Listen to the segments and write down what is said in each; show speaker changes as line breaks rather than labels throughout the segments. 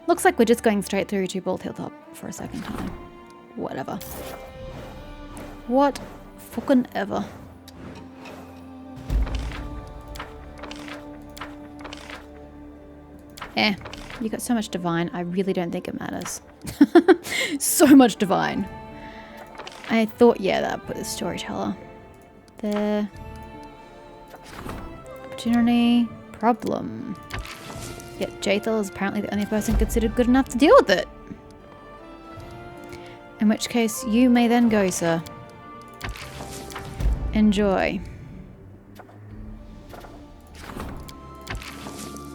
Looks like we're just going straight through to Bald Hilltop for a second time. Whatever. What fucking ever. You got so much divine, I really don't think it matters. So much divine. I thought, yeah, that put the storyteller there. Opportunity. Problem. Yet Jathel is apparently the only person considered good enough to deal with it. In which case, you may then go, sir. Enjoy.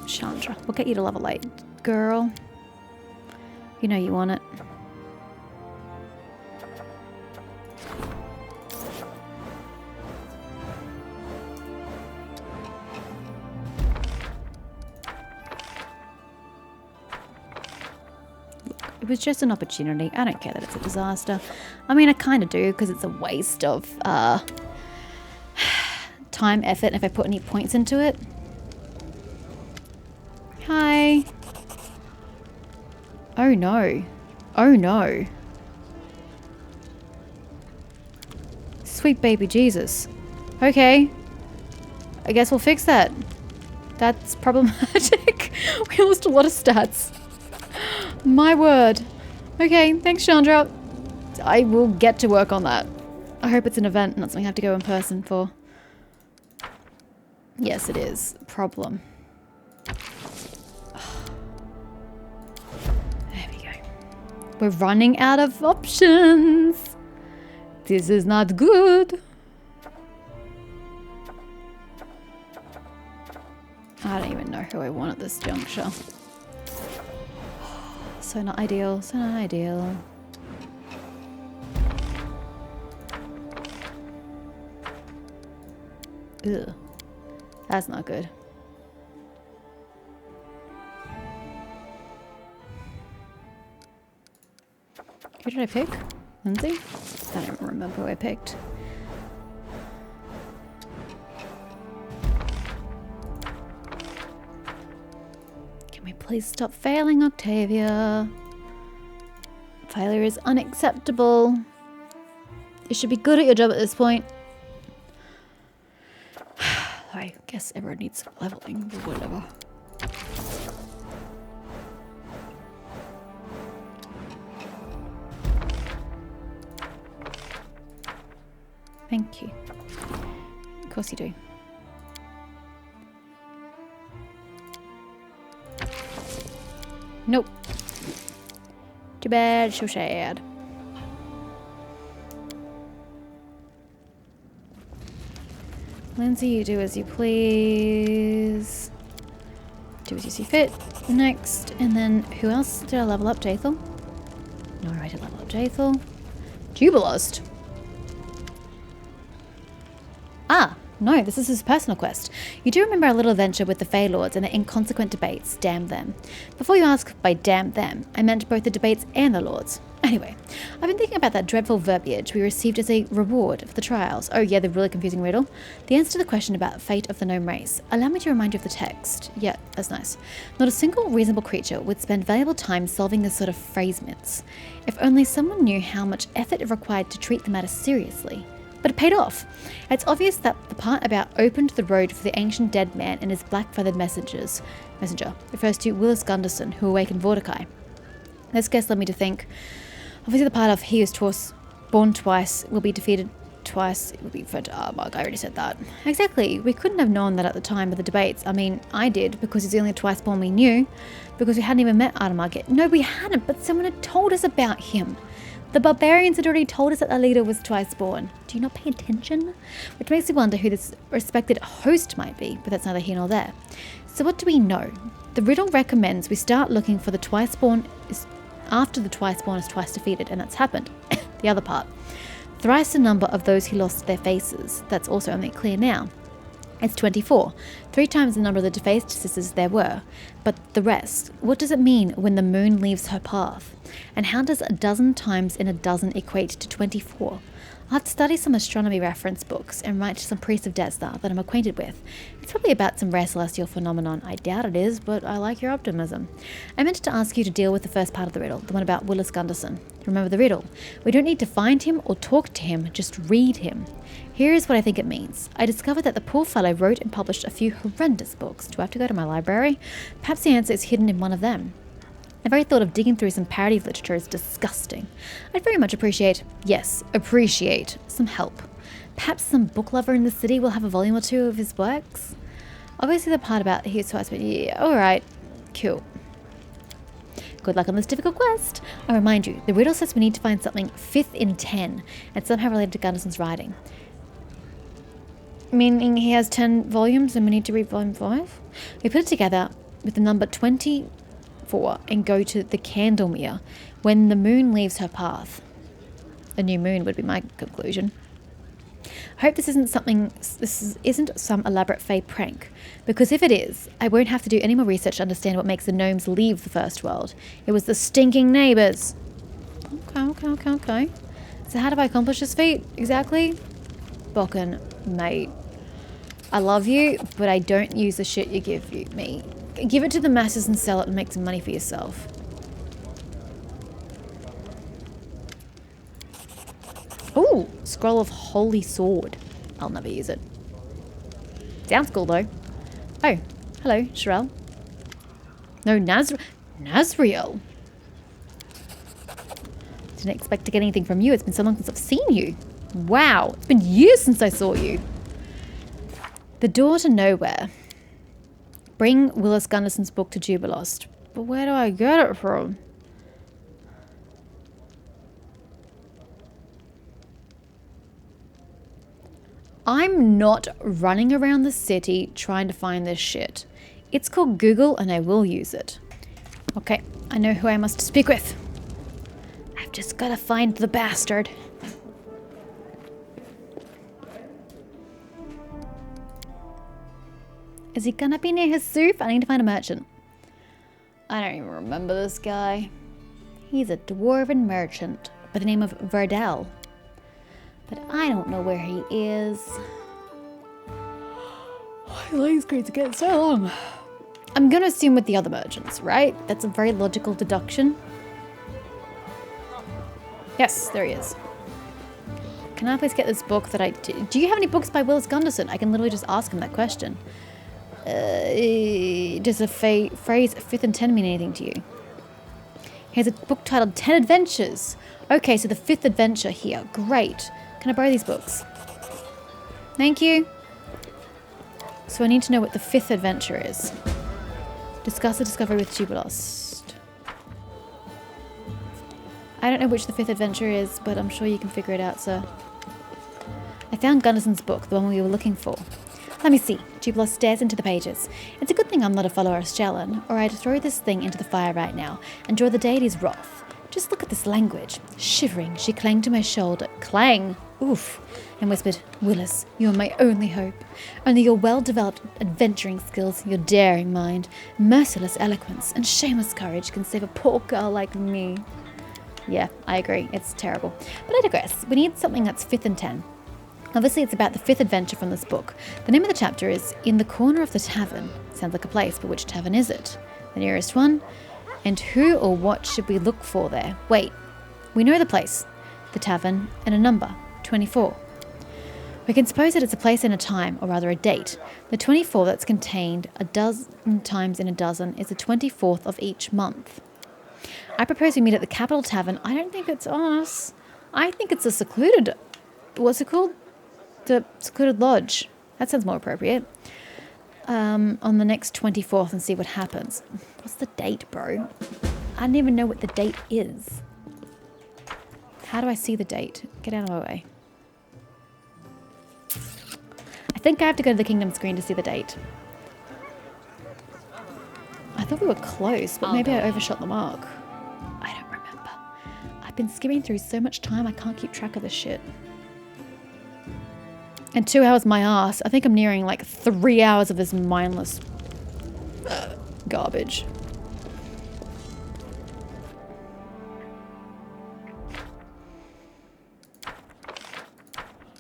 Chandra, we'll get you to level 8, girl. You know you want it. It was just an opportunity. I don't care that it's a disaster. I mean, I kind of do because it's a waste of time, effort, if I put any points into it. Hi. Oh no. Oh no. Sweet baby Jesus. Okay. I guess we'll fix that. That's problematic. We lost a lot of stats. My word. Okay, thanks, Chandra. I will get to work on that. I hope it's an event, not something I have to go in person for. Yes, it is. Problem. There we go. We're running out of options. This is not good. I don't even know who I want at this juncture. So not ideal, so not ideal. Ugh. That's not good. Who did I pick? Lindsay? I don't remember who I picked. Please stop failing, Octavia. Failure is unacceptable. You should be good at your job at this point. I guess everyone needs leveling, but whatever. Thank you. Of course you do. Nope. Too bad, so sad. Lindsay, you do as you please. Do as you see fit. Next. And then, who else did I level up? Jathel? No, I didn't level up Jathel. Jubilost. Ah, no, this is his personal quest. You do remember our little adventure with the Fey Lords and their inconsequent debates, damn them. Before you ask by damn them, I meant both the debates and the Lords. Anyway, I've been thinking about that dreadful verbiage we received as a reward for the trials. Oh yeah, the really confusing riddle. The answer to the question about the fate of the gnome race. Allow me to remind you of the text. Yeah, that's nice. Not a single reasonable creature would spend valuable time solving this sort of phrase myths. If only someone knew how much effort it required to treat the matter seriously. But it paid off. It's obvious that the part about opened the road for the ancient dead man and his black-feathered messenger refers to Willis Gunderson, who awakened Mordecai. This guess led me to think, obviously the part of he was born twice, will be defeated twice, it will be referred to Arbog. I already said that. Exactly. We couldn't have known that at the time of the debates. I mean, I did, because he's the only twice born we knew, because we hadn't even met Artemark yet. No, we hadn't, but someone had told us about him. The barbarians had already told us that our leader was twice born. Do you not pay attention? Which makes me wonder who this respected host might be, but that's neither here nor there. So what do we know? The riddle recommends we start looking for the twice born after the twice born is twice defeated, and that's happened. The other part. Thrice the number of those who lost their faces. That's also only clear now. It's 24. 3 times the number of the defaced sisters there were. But the rest, what does it mean when the moon leaves her path? And how does a dozen times in a dozen equate to 24? I'll have to study some astronomy reference books and write to some priests of Desna that I'm acquainted with. It's probably about some rare celestial phenomenon. I doubt it is, but I like your optimism. I meant to ask you to deal with the first part of the riddle, the one about Willis Gunderson. Remember the riddle? We don't need to find him or talk to him, just read him. Here is what I think it means. I discovered that the poor fellow wrote and published a few horrendous books. Do I have to go to my library? Perhaps the answer is hidden in one of them. The very thought of digging through some parody literature is disgusting. I'd very much appreciate some help. Perhaps some book lover in the city will have a volume or two of his works? Obviously the part about his twice, but yeah, alright, cool. Good luck on this difficult quest. I remind you, the riddle says we need to find something 5th in 10 and somehow related to Gunderson's writing. Meaning he has 10 volumes and we need to read volume 5? We put it together with the number 24 and go to the Candlemere when the moon leaves her path. A new moon would be my conclusion. I hope this isn't some elaborate fey prank, because if it is, I won't have to do any more research to understand what makes the gnomes leave the first world. It was the stinking neighbours. Okay. So how do I accomplish this feat exactly? Bokken, mate. I love you, but I don't use the shit you give me. Give it to the masses and sell it and make some money for yourself. Ooh, Scroll of Holy Sword. I'll never use it. Sounds cool though. Oh, hello, Sherelle. No, Nazriel. Didn't expect to get anything from you. It's been so long since I've seen you. Wow, it's been years since I saw you. The door to nowhere. Bring Willis Gunderson's book to Jubilost. But where do I get it from? I'm not running around the city trying to find this shit. It's called Google and I will use it. Okay, I know who I must speak with. I've just gotta find the bastard. Is he gonna be near his soup? I need to find a merchant. I don't even remember this guy. He's a dwarven merchant by the name of Verdell. But I don't know where he is. My leg screens are getting so long. I'm gonna assume with the other merchants, right? That's a very logical deduction. Yes, there he is. Can I please get this book that I... Do you have any books by Willis Gunderson? I can literally just ask him that question. Does the phrase 5th and 10 mean anything to you? He has a book titled 10 Adventures. Okay, so the 5th adventure here. Great. Can I borrow these books? Thank you. So I need to know what the 5th adventure is. Discuss the discovery with Jubilost. I don't know which the 5th adventure is, but I'm sure you can figure it out, sir. I found Gunderson's book, the one we were looking for. Let me see. Jubilost stares into the pages. It's a good thing I'm not a follower of Stellan, or I'd throw this thing into the fire right now and draw the deity's wrath. Just look at this language. Shivering, she clanged to my shoulder. Clang! Oof! And whispered, Willis, you are my only hope. Only your well-developed adventuring skills, your daring mind, merciless eloquence, and shameless courage can save a poor girl like me. Yeah, I agree. It's terrible. But I digress. We need something that's 5th and 10. Obviously, it's about the 5th adventure from this book. The name of the chapter is In the Corner of the Tavern. Sounds like a place, but which tavern is it? The nearest one? And who or what should we look for there? Wait, we know the place, the tavern, and a number, 24. We can suppose that it's a place and a time, or rather a date. The 24 that's contained a dozen times in a dozen is the 24th of each month. I propose we meet at the Capital Tavern. I don't think it's us. I think it's a secluded... What's it called? The secluded lodge. That sounds more appropriate. On the next 24th and see what happens. What's the date, bro? I don't even know what the date is. How do I see the date? Get out of my way. I think I have to go to the kingdom screen to see the date. I thought we were close, but maybe I overshot the mark. I don't remember. I've been skimming through so much time I can't keep track of this shit. And 2 hours my ass. I think I'm nearing like 3 hours of this mindless garbage.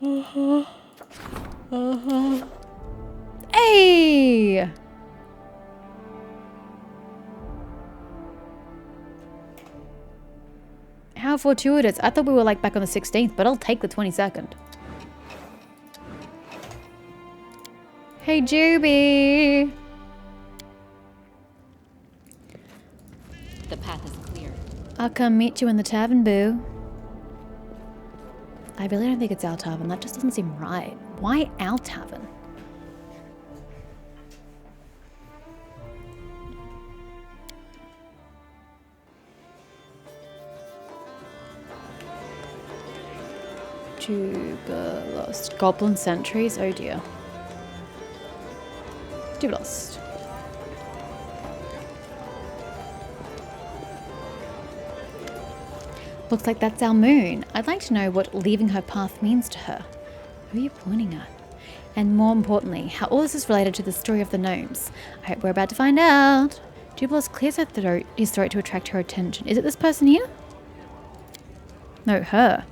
Hey! How fortuitous. I thought we were like back on the 16th, but I'll take the 22nd. Hey, Juby!
The path is clear.
I'll come meet you in the tavern, boo. I really don't think it's our tavern. That just doesn't seem right. Why our tavern? Lost. Goblin sentries? Oh dear. Lost. Looks like that's our moon. I'd like to know what leaving her path means to her. Who are you pointing at? And more importantly, how all this is related to the story of the gnomes. I hope we're about to find out. Jubilos clears his throat to attract her attention. Is it this person here? No, her.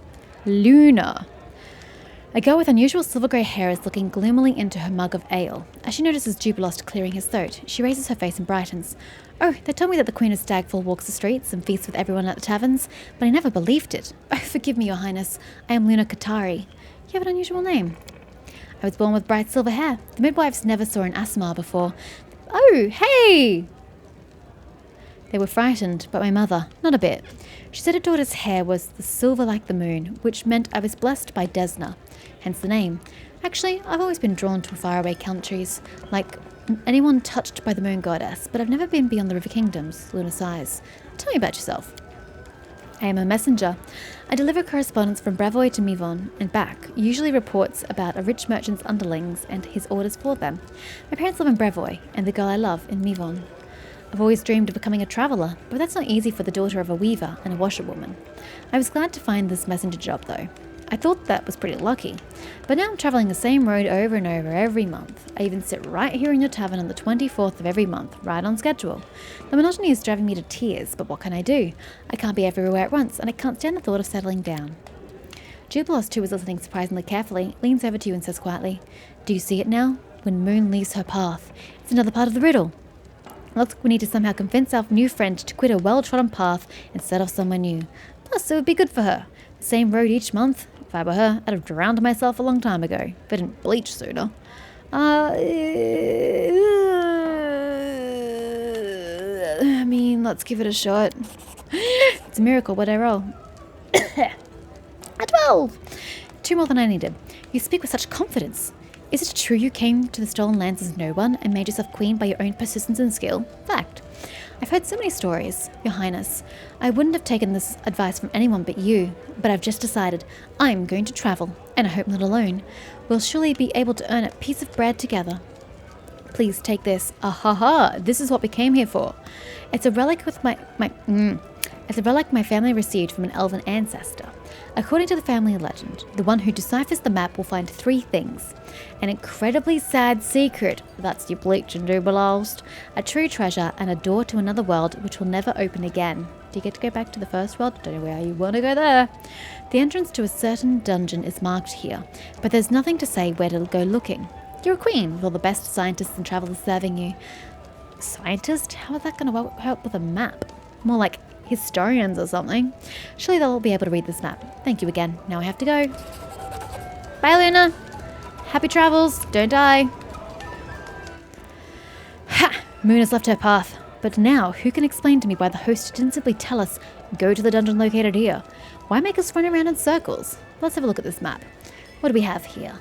Luna. A girl with unusual silver grey hair is looking gloomily into her mug of ale. As she notices Jubilost clearing his throat, she raises her face and brightens. Oh, they told me that the Queen of Stagfall walks the streets and feasts with everyone at the taverns, but I never believed it. Oh, forgive me, Your Highness. I am Luna Katari. You have an unusual name. I was born with bright silver hair. The midwives never saw an Asmar before. Oh, hey! They were frightened, but my mother, not a bit. She said her daughter's hair was the silver like the moon, which meant I was blessed by Desna, hence the name. Actually, I've always been drawn to faraway countries, like anyone touched by the moon goddess, but I've never been beyond the river kingdoms, Luna sighs. Tell me about yourself. I am a messenger. I deliver correspondence from Brevoy to Mivon and back, usually reports about a rich merchant's underlings and his orders for them. My parents live in Brevoy, and the girl I love in Mivon. I've always dreamed of becoming a traveller, but that's not easy for the daughter of a weaver and a washerwoman. I was glad to find this messenger job, though. I thought that was pretty lucky. But now I'm travelling the same road over and over every month. I even sit right here in your tavern on the 24th of every month, right on schedule. The monotony is driving me to tears, but what can I do? I can't be everywhere at once, and I can't stand the thought of settling down. Jubilos, who was listening surprisingly carefully, leans over to you and says quietly, Do you see it now? When Moon leaves her path. It's another part of the riddle. Looks like we need to somehow convince our new friend to quit a well-trodden path and set off somewhere new. Plus, it would be good for her. The same road each month. If I were her, I'd have drowned myself a long time ago, if I didn't bleach sooner. I mean, let's give it a shot. It's a miracle, what'd I roll? A 12! 2 more than I needed. You speak with such confidence. Is it true you came to the stolen lands as no one and made yourself queen by your own persistence and skill? Fact. I've heard so many stories, Your Highness. I wouldn't have taken this advice from anyone but you, but I've just decided I'm going to travel, and I hope not alone. We'll surely be able to earn a piece of bread together. Please take this. Ah-ha-ha, this is what we came here for. It's a relic with It's a relic my family received from an elven ancestor. According to the family legend, the one who deciphers the map will find 3 things. An incredibly sad secret, that's your bleach and Dubelost, a true treasure, and a door to another world which will never open again. Do you get to go back to the first world? Don't know where you want to go there. The entrance to a certain dungeon is marked here, but there's nothing to say where to go looking. You're a queen with all the best scientists and travelers serving you. Scientists? How is that going to help with a map? More like historians or something. Surely they'll be able to read this map. Thank you again. Now I have to go. Bye, Luna. Happy travels. Don't die. Ha! Moon has left her path. But now, who can explain to me why the host didn't simply tell us, go to the dungeon located here? Why make us run around in circles? Let's have a look at this map. What do we have here?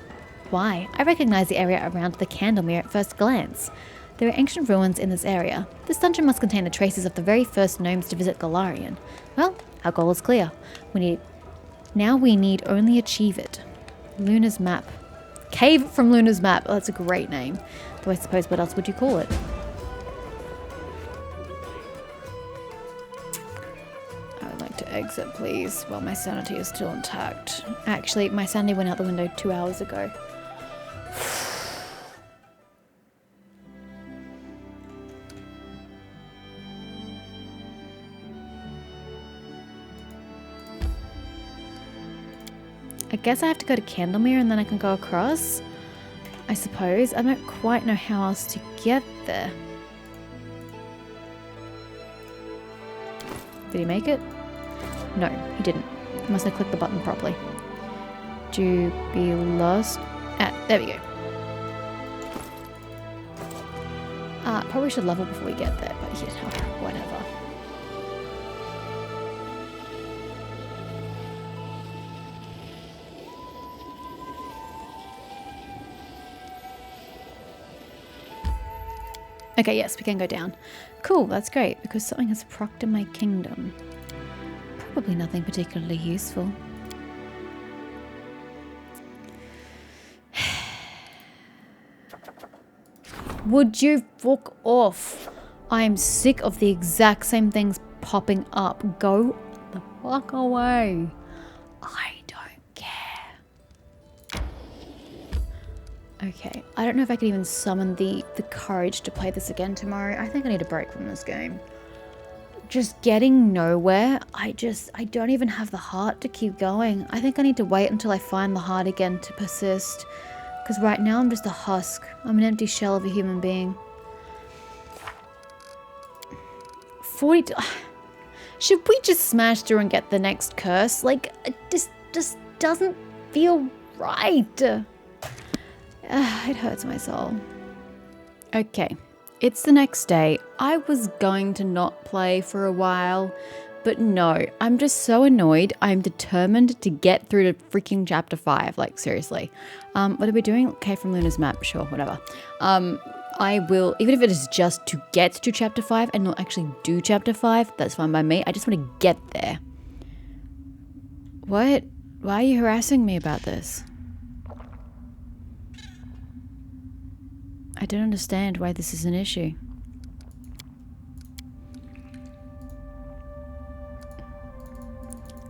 Why, I recognize the area around the Candlemere at first glance. There are ancient ruins in this area. This dungeon must contain the traces of the very first gnomes to visit Golarion. Well, our goal is clear. Now we need only achieve it. Luna's map. Cave from Luna's map. Oh, that's a great name. Though I suppose what else would you call it? I would like to exit, please, while my sanity is still intact. Actually, my sanity went out the window 2 hours ago. guess I have to go to Candlemere and then I can go across. I suppose. I don't quite know how else to get there. Did he make it? No, he didn't. He must have clicked the button properly. To be lost. Ah, there we go. Probably should level before we get there, but you know, whatever. Okay, yes, we can go down. Cool, that's great, because something has procced in my kingdom. Probably nothing particularly useful. Would you fuck off? I am sick of the exact same things popping up. Go the fuck away. I don't care. Okay, I don't know if I can even summon the courage to play this again tomorrow. I think I need a break from this game. Just getting nowhere. I don't even have the heart to keep going. I think I need to wait until I find the heart again to persist. Because right now I'm just a husk. I'm an empty shell of a human being. 42. Should we just smash through and get the next curse? Like, it just doesn't feel right. It hurts my soul. Okay, it's the next day. I was going to not play for a while, but no, I'm just so annoyed. I'm determined to get through to freaking chapter 5. Like, seriously. What are we doing? Okay, from Luna's map. Sure, whatever. I will, even if it is just to get to chapter 5 and not actually do chapter 5, that's fine by me. I just want to get there. What? Why are you harassing me about this? I don't understand why this is an issue.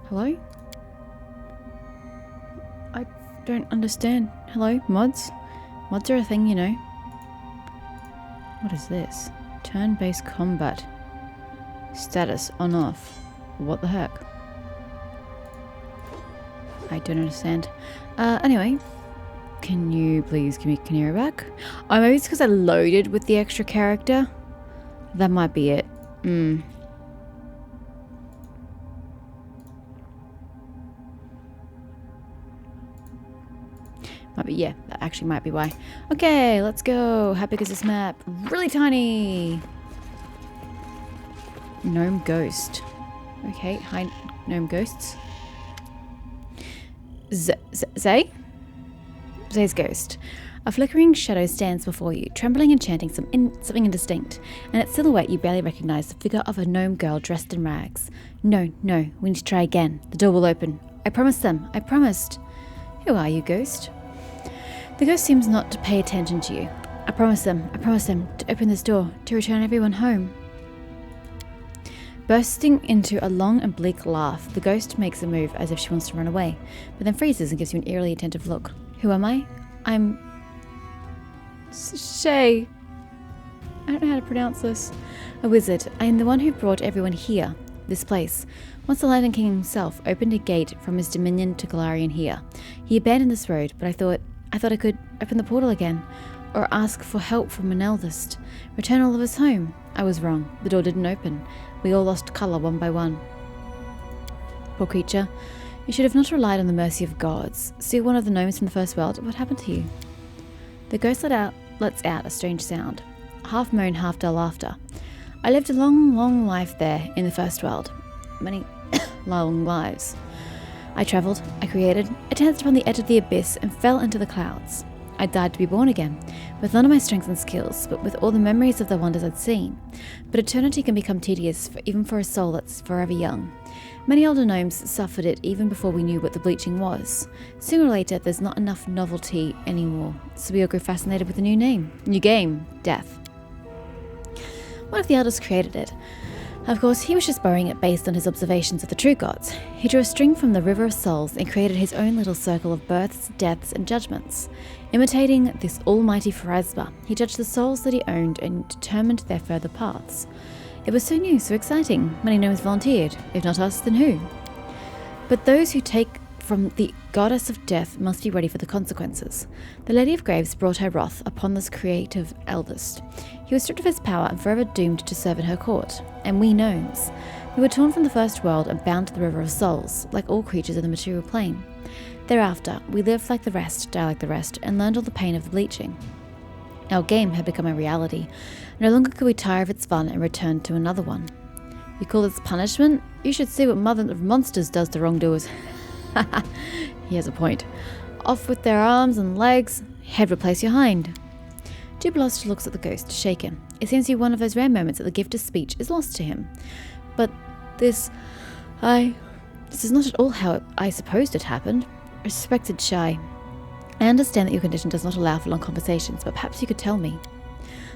Hello? I don't understand. Hello, mods? Mods are a thing, you know. What is this? Turn-based combat. Status on off. What the heck? I don't understand. Anyway. Can you please give me Canary back? Oh, maybe it's because I loaded with the extra character. That might be it. Might be, yeah, that actually might be why. Okay, let's go. How big is this map? Really tiny. Gnome ghost. Okay, hi, gnome ghosts. Zay? Zay's ghost. A flickering shadow stands before you, trembling and chanting something indistinct, and its silhouette you barely recognize the figure of a gnome girl dressed in rags. No, we need to try again. The door will open. I promised them. I promised. Who are you, ghost? The ghost seems not to pay attention to you. I promised them to open this door, to return everyone home. Bursting into a long and bleak laugh, the ghost makes a move as if she wants to run away, but then freezes and gives you an eerily attentive look. Who am I? I'm... Shay. I don't know how to pronounce this. A wizard. I am the one who brought everyone here, this place. Once the Lantern King himself opened a gate from his dominion to Galarian here. He abandoned this road, but I thought I could open the portal again, or ask for help from an eldest. Return all of us home. I was wrong. The door didn't open. We all lost colour one by one. Poor creature. You should have not relied on the mercy of gods. See one of the gnomes from the first world. What happened to you? The ghost lets out a strange sound. Half moan, half dull laughter. I lived a long life there in the first world. Many long lives. I travelled, I created, I danced upon the edge of the abyss and fell into the clouds. I died to be born again, with none of my strengths and skills, but with all the memories of the wonders I'd seen. But eternity can become tedious, even for a soul that's forever young. Many older gnomes suffered it even before we knew what the bleaching was. Sooner or later, there's not enough novelty anymore, so we all grew fascinated with a new game, death. One of the elders created it. Of course, he was just borrowing it based on his observations of the true gods. He drew a string from the River of Souls and created his own little circle of births, deaths, and judgments. Imitating this almighty Pharasma, he judged the souls that he owned and determined their further paths. It was so new, so exciting. Many gnomes volunteered. If not us, then who? But those who take from the goddess of death must be ready for the consequences. The Lady of Graves brought her wrath upon this creative eldest. He was stripped of his power and forever doomed to serve in her court. And we gnomes. We were torn from the first world and bound to the river of souls, like all creatures in the material plane. Thereafter, we lived like the rest, died like the rest, and learned all the pain of the bleaching. Our game had become a reality. No longer could we tire of its fun and return to another one. You call this punishment? You should see what Mother of Monsters does to wrongdoers. He has a point. Off with their arms and legs, head replace your hind. Dubelost looks at the ghost, shaken. It seems to be one of those rare moments that the gift of speech is lost to him. But this is not at all how I supposed it happened. Respected Shy, I understand that your condition does not allow for long conversations, but perhaps you could tell me.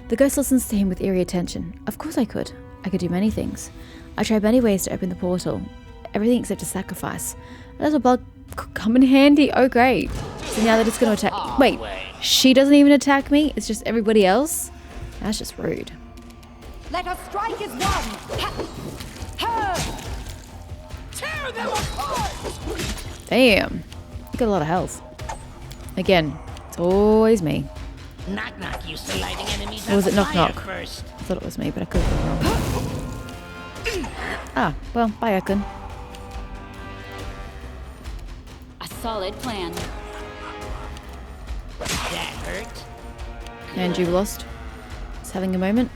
The ghost listens to him with eerie attention. Of course I could. I could do many things. I tried many ways to open the portal. Everything except a sacrifice. A little bug could come in handy. Oh great. So now they're just going to attack. Wait, she doesn't even attack me? It's just everybody else? That's just rude.
Let us strike as one. Tear them apart.
Damn. You got a lot of health. Again, it's always me.
Knock knock used to lighting enemies
Or was it knock
fire
knock?
first.
I thought it was me, but I could be wrong. Ah, well, bye Ekun.
A solid plan.
That hurt.
And you lost. Just having a moment.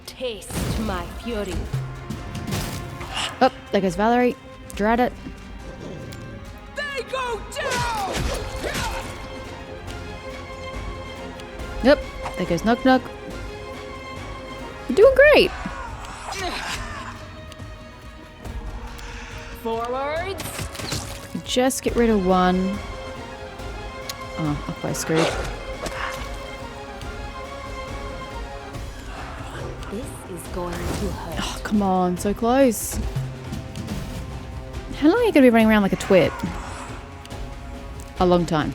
Taste my fury.
Oh, there goes Valerie. Dread it.
They go down.
Yep, there goes Knock Knock. You're doing great.
Forwards.
Just get rid of one. Oh, off by screwed.
This is going to hurt.
Oh, come on, so close. How long are you going to be running around like a twit? A long time.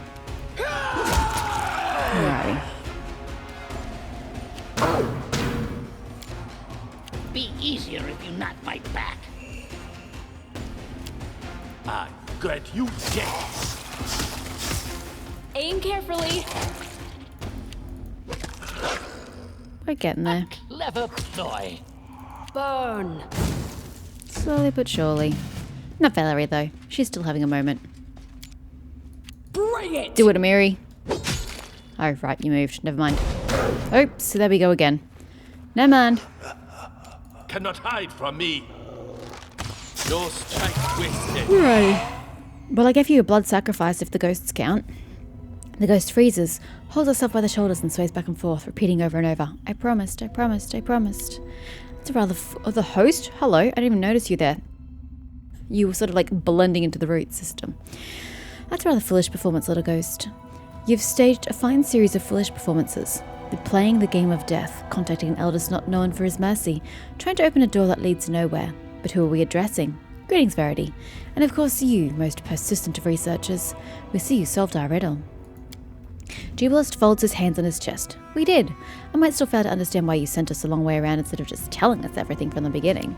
Alrighty.
Be easier if you not fight back.
I got you dead.
Aim carefully.
We're getting there.
Clever ploy.
Burn.
Slowly but surely. Not Valerie though. She's still having a moment.
Bring it.
Do it, Amiri. Oh, right, you moved. Never mind. Oops, so there we go again. Never mind.
Cannot hide from me. Your strike twisted.
Alrighty. Well, I gave you a blood sacrifice if the ghosts count. The ghost freezes, holds herself by the shoulders and sways back and forth, repeating over and over, I promised, I promised, I promised. That's a rather the host? Hello, I didn't even notice you there. You were sort of like blending into the root system. That's a rather foolish performance, little ghost. You've staged a fine series of foolish performances. Been playing the game of death, contacting an eldest not known for his mercy, trying to open a door that leads nowhere. But who are we addressing? Greetings, Verity. And of course you, most persistent of researchers. We see you solved our riddle. Duelist folds his hands on his chest. We did. I might still fail to understand why you sent us a long way around instead of just telling us everything from the beginning.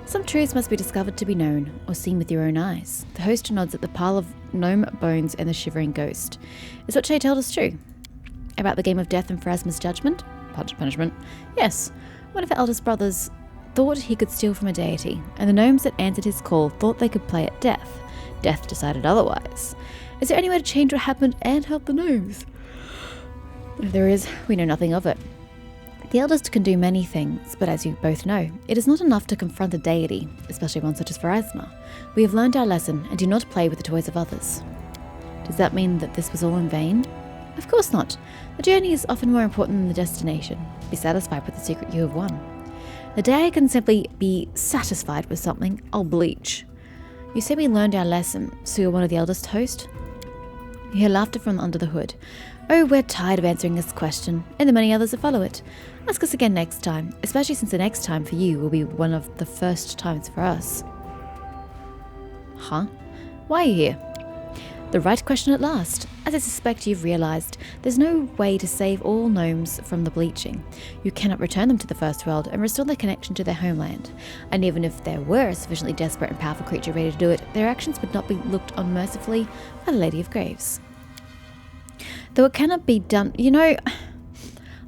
Some truths must be discovered to be known, or seen with your own eyes. The host nods at the pile of gnome bones and the shivering ghost. Is what Shay told us true? About the game of death and Pharasma's judgment? Punishment? Yes. One of our eldest brothers thought he could steal from a deity, and the gnomes that answered his call thought they could play at death. Death decided otherwise. Is there any way to change what happened and help the gnomes? If there is, we know nothing of it. The eldest can do many things, but as you both know, it is not enough to confront a deity, especially one such as Pharasma. We have learned our lesson and do not play with the toys of others. Does that mean that this was all in vain? Of course not. The journey is often more important than the destination. Be satisfied with the secret you have won. The day I can simply be satisfied with something, I'll bleach. You say we learned our lesson, so you're one of the eldest host? You hear laughter from under the hood. Oh, we're tired of answering this question, and the many others that follow it. Ask us again next time, especially since the next time for you will be one of the first times for us. Huh? Why are you here? The right question at last. As I suspect you've realised, there's no way to save all gnomes from the bleaching. You cannot return them to the First World and restore their connection to their homeland. And even if there were a sufficiently desperate and powerful creature ready to do it, their actions would not be looked on mercifully by the Lady of Graves. Though it cannot be done, you know,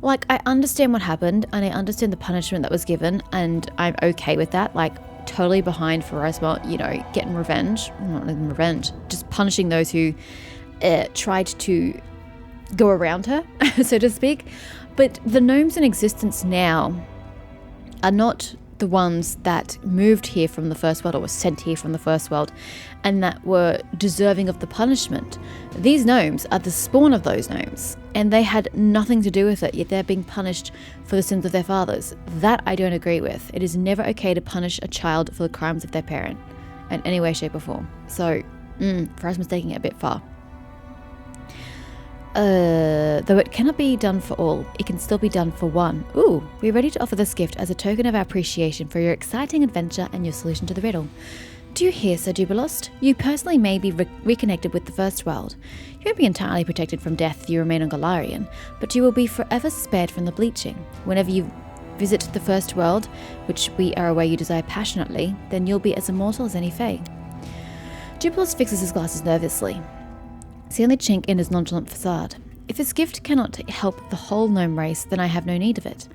like, I understand what happened, and I understand the punishment that was given, and I'm okay with that, like, totally behind Pharasma, you know, getting revenge. Not even revenge, just punishing those who tried to go around her, so to speak. But the gnomes in existence now are not the ones that moved here from the First World or were sent here from the First World and that were deserving of the punishment. These gnomes are the spawn of those gnomes, and they had nothing to do with it, yet they're being punished for the sins of their fathers. That I don't agree with. It is never okay to punish a child for the crimes of their parent in any way, shape or form. So, Pharasma's taking it a bit far. Though it cannot be done for all, it can still be done for one. Ooh, we're ready to offer this gift as a token of our appreciation for your exciting adventure and your solution to the riddle. Do you hear, Sir Jubilost? You personally may be reconnected with the First World. You won't be entirely protected from death if you remain on Galarian, but you will be forever spared from the bleaching. Whenever you visit the First World, which we are aware you desire passionately, then you'll be as immortal as any fae. Jubilost fixes his glasses nervously. It's the only chink in his nonchalant facade. If this gift cannot help the whole gnome race, then I have no need of it.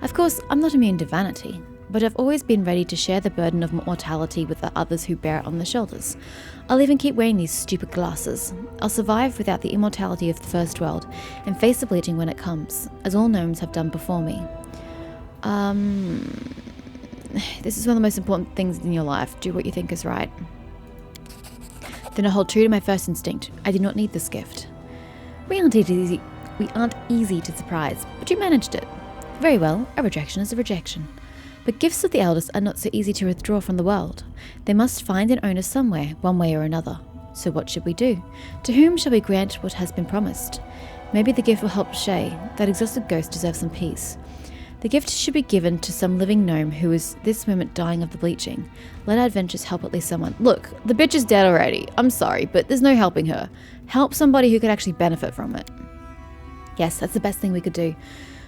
Of course, I'm not immune to vanity, but I've always been ready to share the burden of mortality with the others who bear it on their shoulders. I'll even keep wearing these stupid glasses. I'll survive without the immortality of the First World, and face the bleaching when it comes, as all gnomes have done before me. This is one of the most important things in your life. Do what you think is right. Then I hold true to my first instinct. I do not need this gift. We aren't easy to surprise, but you managed it. Very well, a rejection is a rejection. But gifts of the eldest are not so easy to withdraw from the world. They must find an owner somewhere, one way or another. So what should we do? To whom shall we grant what has been promised? Maybe the gift will help Shay. That exhausted ghost deserves some peace. The gift should be given to some living gnome who is this moment dying of the bleaching. Let our adventures help at least someone. Look, the bitch is dead already. I'm sorry, but there's no helping her. Help somebody who could actually benefit from it. Yes, that's the best thing we could do.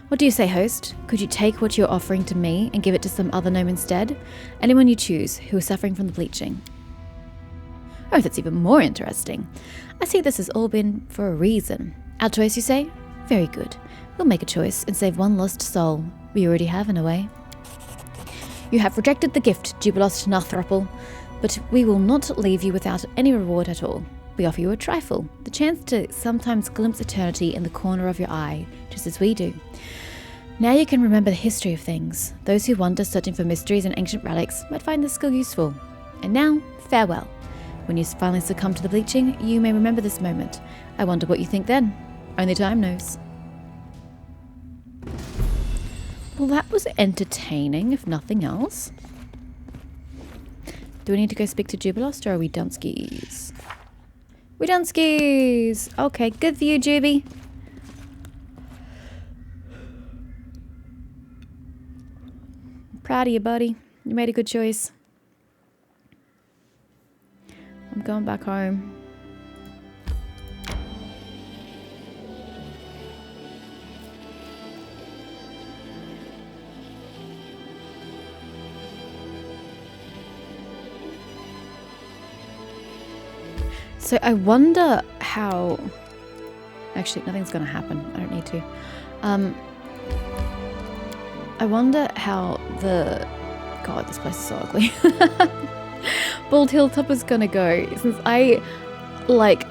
What do you say, host? Could you take what you're offering to me and give it to some other gnome instead? Anyone you choose who is suffering from the bleaching. Oh, that's even more interesting. I see this has all been for a reason. Our choice, you say? Very good. We'll make a choice and save one lost soul. We already have, in a way. You have rejected the gift, Jubilost Narthropple, but we will not leave you without any reward at all. We offer you a trifle, the chance to sometimes glimpse eternity in the corner of your eye, just as we do. Now you can remember the history of things. Those who wander searching for mysteries and ancient relics might find this skill useful. And now, farewell. When you finally succumb to the bleaching, you may remember this moment. I wonder what you think then. Only time knows. Well, that was entertaining, if nothing else. Do we need to go speak to Jubilost, or are we Dunskies? We Dunskies! Okay, good for you, Juby. Proud of you, buddy. You made a good choice. I'm going back home. So I wonder how... Actually, nothing's going to happen. I don't need to. I wonder how the... God, this place is so ugly. Bald Hilltop is going to go. Since I,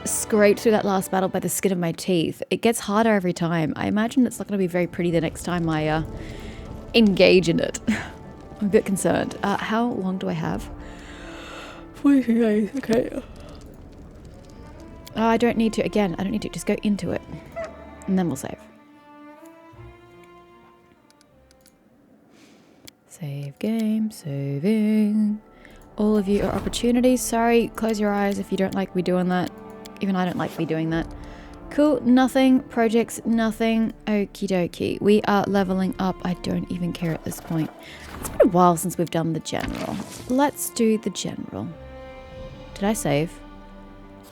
scraped through that last battle by the skin of my teeth, it gets harder every time. I imagine it's not going to be very pretty the next time I engage in it. I'm a bit concerned. How long do I have? 42 days. Okay. Oh, I don't need to. Again, I don't need to. Just go into it. And then we'll save. Save game. Saving. All of you are opportunities. Sorry, close your eyes if you don't like me doing that. Even I don't like me doing that. Cool, nothing. Projects, nothing. Okie dokie. We are leveling up. I don't even care at this point. It's been a while since we've done the general. Let's do the general. Did I save?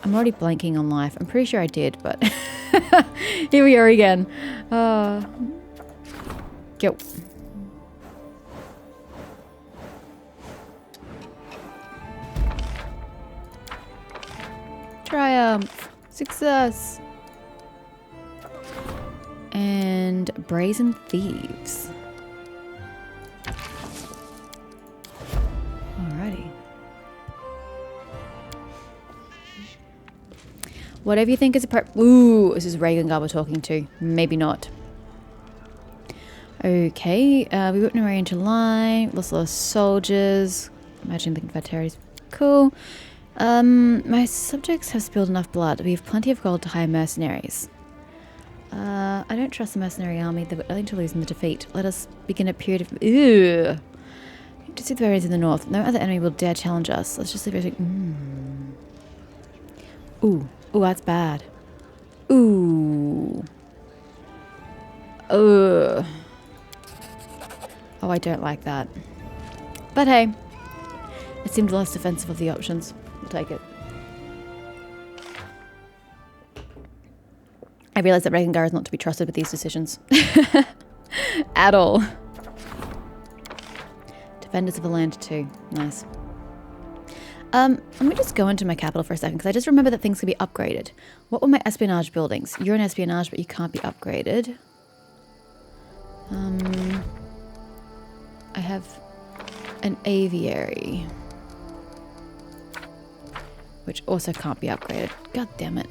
I'm already blanking on life. I'm pretty sure I did, but here we are again. Go. Triumph. Success. And brazen thieves. Alrighty. Whatever you think is a ooh, this is Reagan guy we're talking to. Maybe not. Okay, we went away into line. Lost a lot of soldiers. Imagine the Confederates. Cool. My subjects have spilled enough blood. We have plenty of gold to hire mercenaries. I don't trust the mercenary army. They're willing to lose in the defeat. Let us begin a period of... Ew. To see the barriers in the north. No other enemy will dare challenge us. Let's just leave everything... Ooh. Ooh, that's bad. Ooh. Ugh. Oh, I don't like that. But hey. It seemed less defensive of the options. We'll take it. I realize that Reagan is not to be trusted with these decisions. At all. Defenders of the land too. Nice. Let me just go into my capital for a second, because I just remember that things can be upgraded. What were my espionage buildings? You're an espionage, but you can't be upgraded. I have an aviary, which also can't be upgraded. God damn it.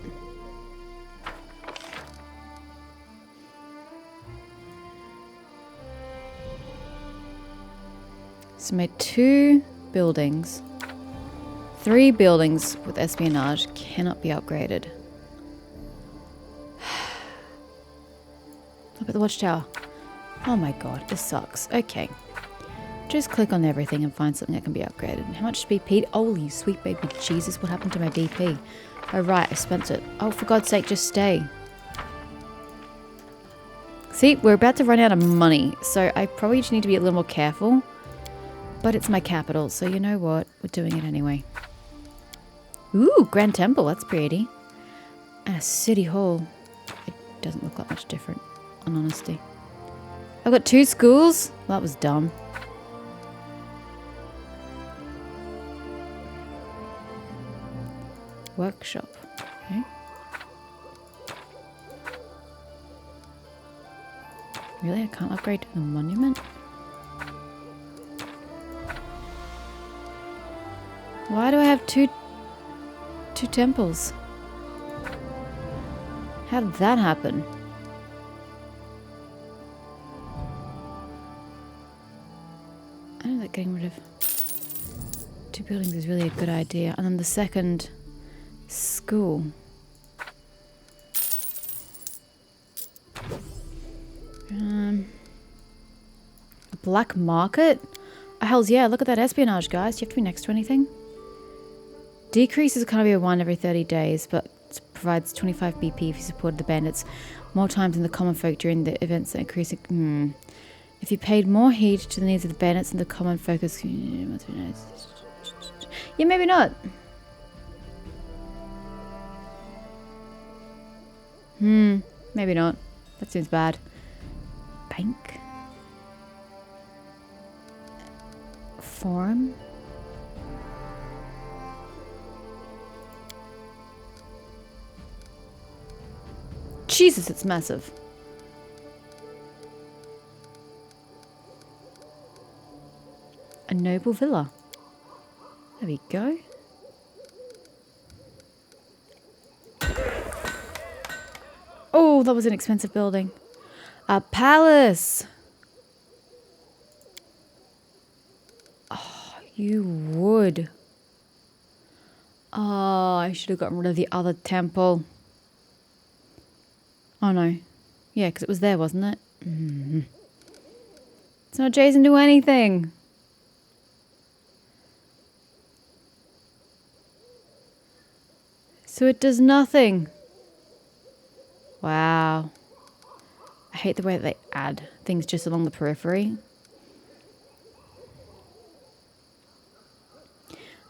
So my 2 buildings, 3 buildings with espionage cannot be upgraded. Look at the watchtower. Oh my god, this sucks. Okay. Just click on everything and find something that can be upgraded. How much BP? Holy sweet baby Jesus, what happened to my DP? Oh right, I spent it. Oh, for God's sake, just stay. See, we're about to run out of money, so I probably just need to be a little more careful. But it's my capital, so you know what? We're doing it anyway. Ooh, Grand Temple, that's pretty. And a city hall. It doesn't look that much different, in honesty. I've got 2 schools? Well, that was dumb. Workshop. Okay. Really? I can't upgrade to the monument? Why do I have two temples? How did that happen? I know that getting rid of 2 buildings is really a good idea. And then the second school. A black market? Oh, hells yeah, look at that espionage, guys. Do you have to be next to anything? Decreases economy of 1 every 30 days, but provides 25 BP if you supported the bandits more times than the common folk during the events that increase. If you paid more heed to the needs of the bandits and the common focus. Yeah, maybe not. Maybe not. That seems bad. Bank. Forum. Jesus, it's massive. A noble villa. There we go. Oh, that was an expensive building. A palace. Oh, you would. Oh, I should have gotten rid of the other temple. Oh no. Yeah, because it was there, wasn't it? It's not adjacent to anything. So it does nothing. Wow. I hate the way that they add things just along the periphery.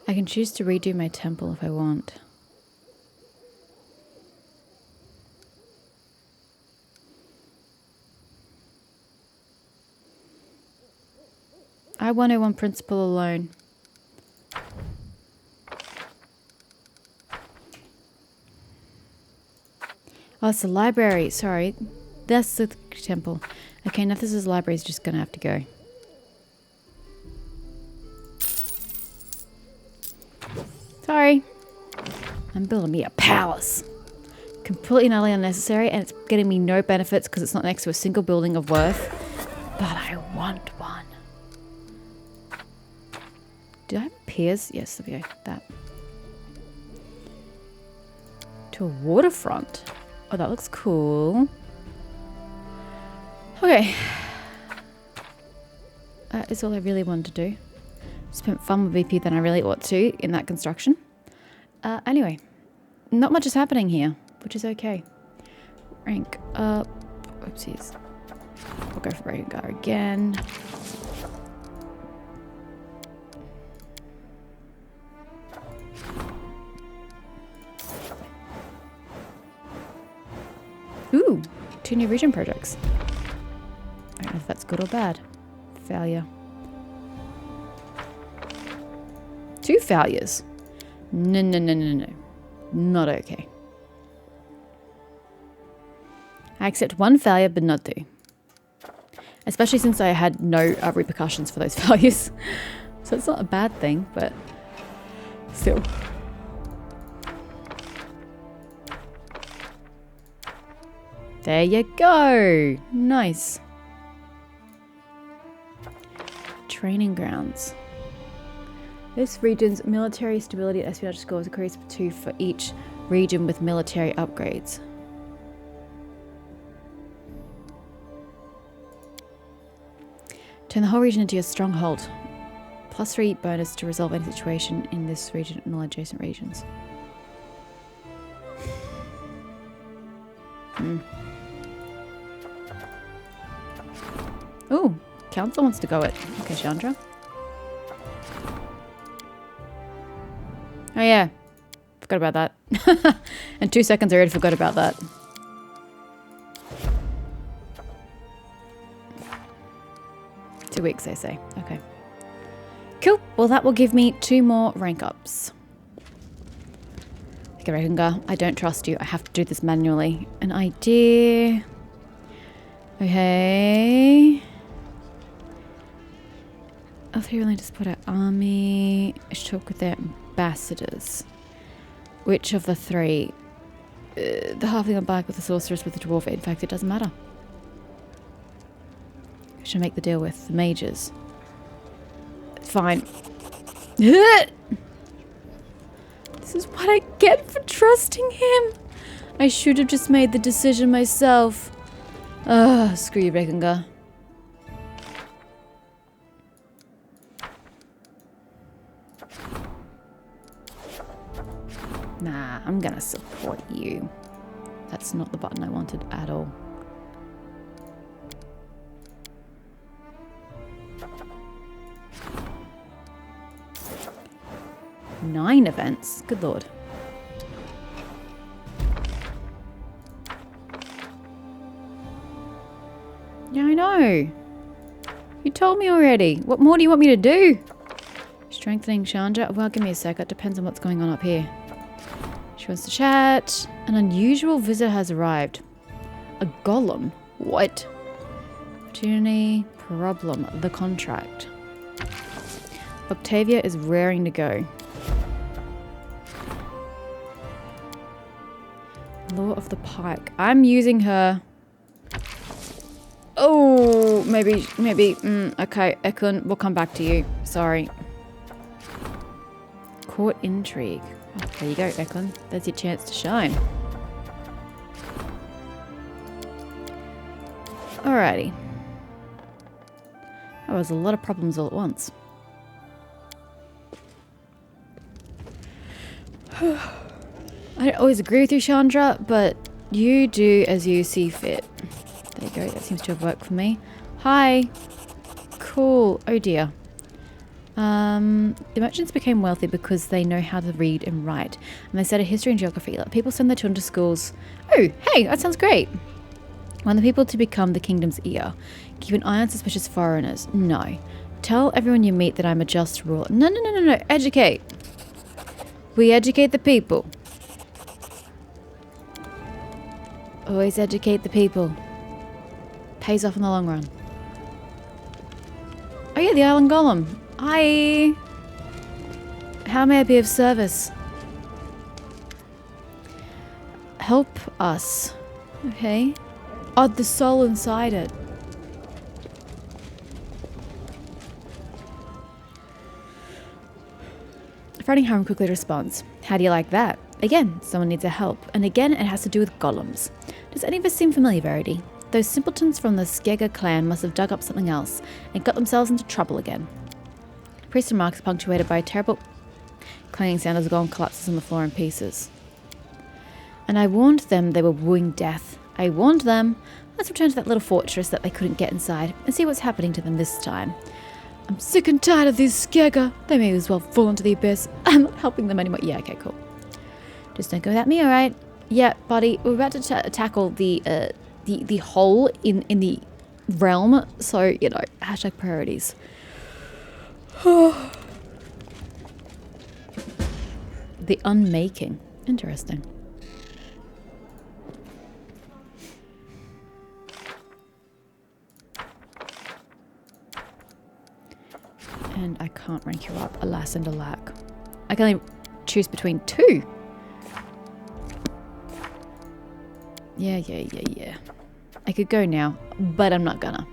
I can choose to redo my temple if I want. I 101 principle alone. Oh, it's the library. Sorry. That's the temple. Okay, now if this is the library, it's just going to have to go. Sorry. I'm building me a palace. Completely and utterly unnecessary, and it's getting me no benefits because it's not next to a single building of worth. But I want one. Do I have piers? Yes, there we go. That. To a waterfront. Oh, that looks cool. Okay. That is all I really wanted to do. Spent far more BP than I really ought to in that construction. Anyway. Not much is happening here, which is okay. Rank up. Oopsies. I'll go for Brevoy again. Ooh, 2 new region projects. I don't know if that's good or bad. Failure. 2 failures. No, no, no, no, no. Not okay. I accept 1 failure, but not 2. Especially since I had no repercussions for those failures. So it's not a bad thing, but still. There you go. Nice. Training grounds. This region's military stability and espionage scores increased 2 for each region with military upgrades. Turn the whole region into your stronghold. +3 bonus to resolve any situation in this region and all adjacent regions. Ooh, council wants to go it. Okay, Chandra. Oh yeah, forgot about that. In 2 seconds I already forgot about that. Two weeks, they say. Okay. Cool. Well, that will give me 2 more rank ups. Okay, Regengar, I don't trust you. I have to do this manually. An idea. Okay. Are they willing to put out army? I should talk with their ambassadors. Which of the 3? The halfling on bike with the sorceress with the dwarf. In fact, it doesn't matter. I should make the deal with the mages. Fine. This is what I get for trusting him. I should have just made the decision myself. Screw you, Regengar. Nah, I'm gonna support you. That's not the button I wanted at all. Nine events? Good lord. Yeah, I know. You told me already. What more do you want me to do? Strengthening Chandra? Well, give me a sec. It depends on what's going on up here. She wants to chat. An unusual visitor has arrived. A golem? What? Opportunity. Problem. The contract. Octavia is raring to go. Law of the Pike. I'm using her. Oh, maybe. Okay, Eklund, we'll come back to you. Sorry. Court intrigue. Oh, there you go, Eklund. There's your chance to shine. Alrighty. That was a lot of problems all at once. I don't always agree with you, Chandra, but you do as you see fit. There you go. That seems to have worked for me. Hi. Cool. Oh dear. The merchants became wealthy because they know how to read and write, and they studied history and geography. Let people send their children to schools. Oh, hey, that sounds great. Want the people to become the kingdom's ear. Keep an eye on suspicious foreigners. No. Tell everyone you meet that I'm a just ruler. No, no, no, no, no. Educate. We educate the people. Always educate the people. Pays off in the long run. Oh yeah, the Island Golem. Hi. How may I be of service? Help us. Okay. Oh, the soul inside it. Fighting Harem quickly responds. How do you like that? Again, someone needs a help. And again, it has to do with golems. Does any of this seem familiar, Verity? Those simpletons from the Skega clan must have dug up something else and got themselves into trouble again. Priest remarks punctuated by a terrible clanging sound as the golem collapses on the floor in pieces. And I warned them they were wooing death. I warned them. Let's return to that little fortress that they couldn't get inside and see what's happening to them this time. I'm sick and tired of these Skega. They may as well fall into the abyss. I'm not helping them anymore. Yeah, okay, cool. Just don't go without me, alright? Yeah, buddy, we're about to tackle the hole in the realm. So, you know, hashtag priorities. The unmaking. Interesting. And I can't rank you up, alas and alack. I can only choose between two. Yeah. I could go now, but I'm not gonna.